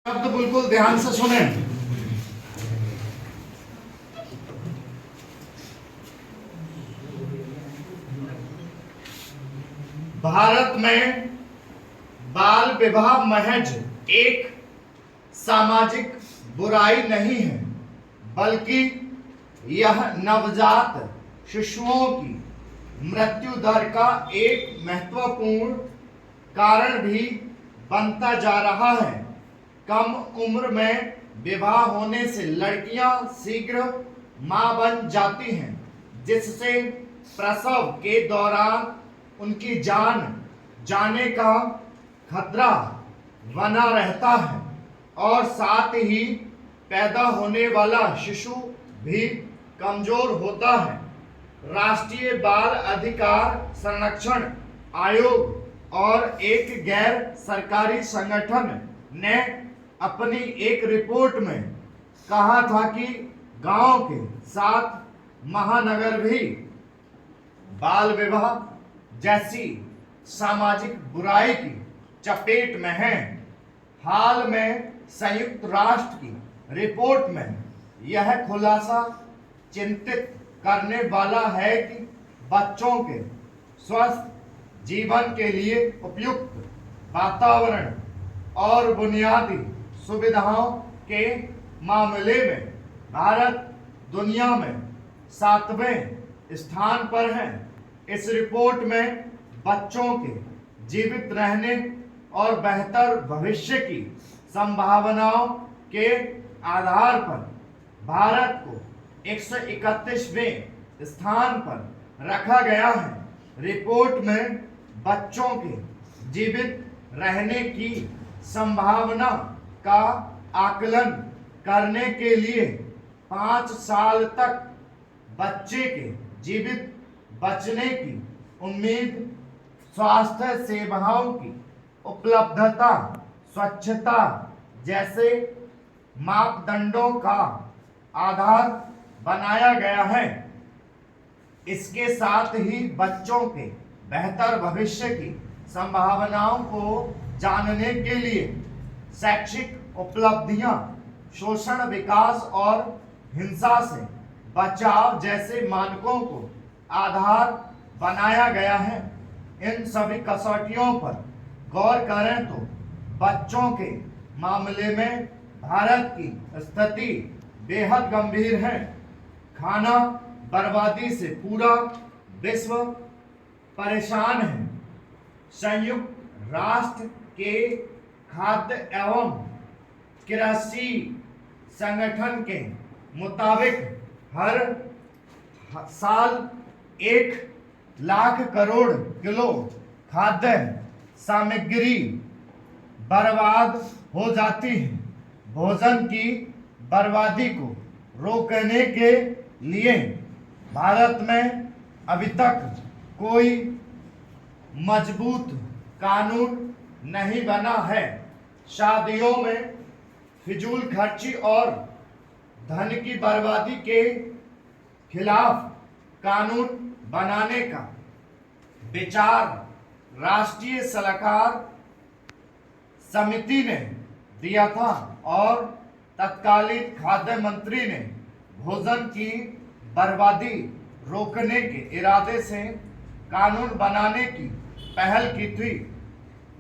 शब्द बिल्कुल ध्यान से सुने। भारत में बाल विवाह महज एक सामाजिक बुराई नहीं है, बल्कि यह नवजात शिशुओं की मृत्यु दर का एक महत्वपूर्ण कारण भी बनता जा रहा है। कम उम्र में विवाह होने से लड़कियां शीघ्र मां बन जाती हैं, जिससे प्रसव के दौरान उनकी जान जाने का खतरा बना रहता है और साथ ही पैदा होने वाला शिशु भी कमजोर होता है। राष्ट्रीय बाल अधिकार संरक्षण आयोग और एक गैर सरकारी संगठन ने अपनी एक रिपोर्ट में कहा था कि गांव के 7 महानगर भी बाल विवाह जैसी सामाजिक बुराई की चपेट में हैं। हाल में संयुक्त राष्ट्र की रिपोर्ट में यह खुलासा चिंतित करने वाला है कि बच्चों के स्वस्थ जीवन के लिए उपयुक्त वातावरण और बुनियादी सुविधाओं के मामले में भारत दुनिया में 7वें स्थान पर है। इस रिपोर्ट में बच्चों के जीवित रहने और बेहतर भविष्य की संभावनाओं के आधार पर भारत को 131वें स्थान पर रखा गया है। रिपोर्ट में बच्चों के जीवित रहने की संभावना का आकलन करने के लिए 5 साल तक बच्चे के जीवित बचने की उम्मीद, स्वास्थ्य सेवाओं की उपलब्धता, स्वच्छता जैसे मापदंडों का आधार बनाया गया है। इसके साथ ही बच्चों के बेहतर भविष्य की संभावनाओं को जानने के लिए शैक्षिक उपलब्धियां, शोषण, विकास और हिंसा से बचाव जैसे मानकों को आधार बनाया गया है। इन सभी कसौटियों पर गौर करें तो बच्चों के मामले में भारत की स्थिति बेहद गंभीर है। खाना बर्बादी से पूरा विश्व परेशान है। संयुक्त राष्ट्र के खाद्य एवं कृषि संगठन के मुताबिक हर साल 1 लाख करोड़ किलो खाद्य सामग्री बर्बाद हो जाती है। भोजन की बर्बादी को रोकने के लिए भारत में अभी तक कोई मजबूत कानून नहीं बना है। शादियों में फिजूल खर्ची और धन की बर्बादी के खिलाफ कानून बनाने का विचार राष्ट्रीय सलाहकार समिति ने दिया था और तत्कालीन खाद्य मंत्री ने भोजन की बर्बादी रोकने के इरादे से कानून बनाने की पहल की थी,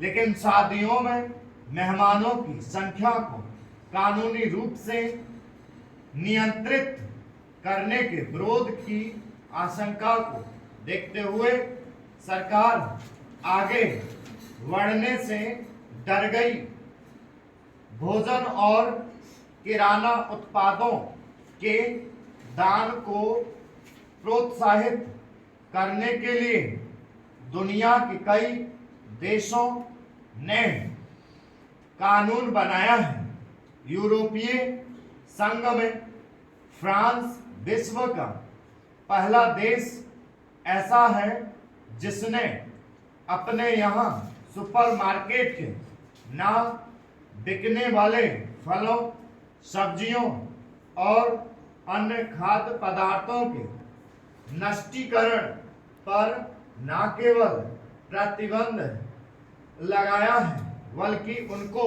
लेकिन शादियों में मेहमानों की संख्या को कानूनी रूप से नियंत्रित करने के विरोध की आशंका को देखते हुए सरकार आगे बढ़ने से डर गई। भोजन और किराना उत्पादों के दान को प्रोत्साहित करने के लिए दुनिया के कई देशों ने कानून बनाया है। यूरोपीय संघ में फ्रांस विश्व का पहला देश ऐसा है जिसने अपने यहाँ सुपरमार्केट के ना बिकने वाले फलों, सब्जियों और अन्य खाद्य पदार्थों के नष्टीकरण पर न केवल प्रतिबंध लगाया है, बल्कि उनको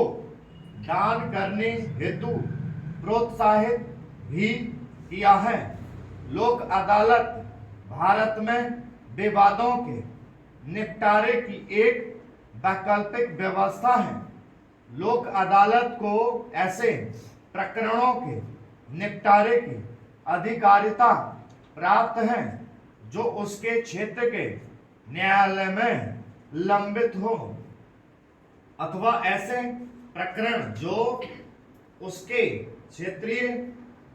दान करने हेतु प्रोत्साहित भी किया है। लोक अदालत भारत में विवादों के निपटारे की एक वैकल्पिक व्यवस्था है। लोक अदालत को ऐसे प्रकरणों के निपटारे की अधिकारिता प्राप्त है जो उसके क्षेत्र के न्यायालय में लंबित हो अथवा ऐसे प्रकरण जो उसके क्षेत्रीय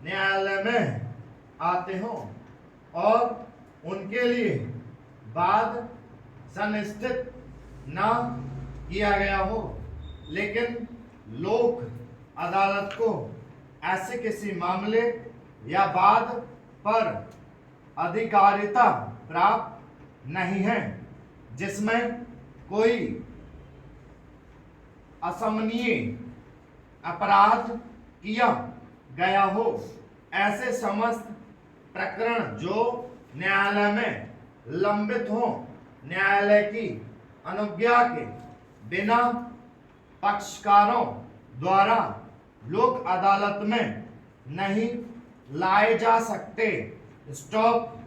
न्यायालय में आते हों और उनके लिए बाद संस्थित न किया गया हो, लेकिन लोक अदालत को ऐसे किसी मामले या वाद पर अधिकारिता प्राप्त नहीं है जिसमें कोई असमनीय अपराध किया गया हो। ऐसे समस्त प्रकरण जो न्यायालय में लंबित हों, न्यायालय की अनुज्ञा के बिना पक्षकारों द्वारा लोक अदालत में नहीं लाए जा सकते। स्टॉप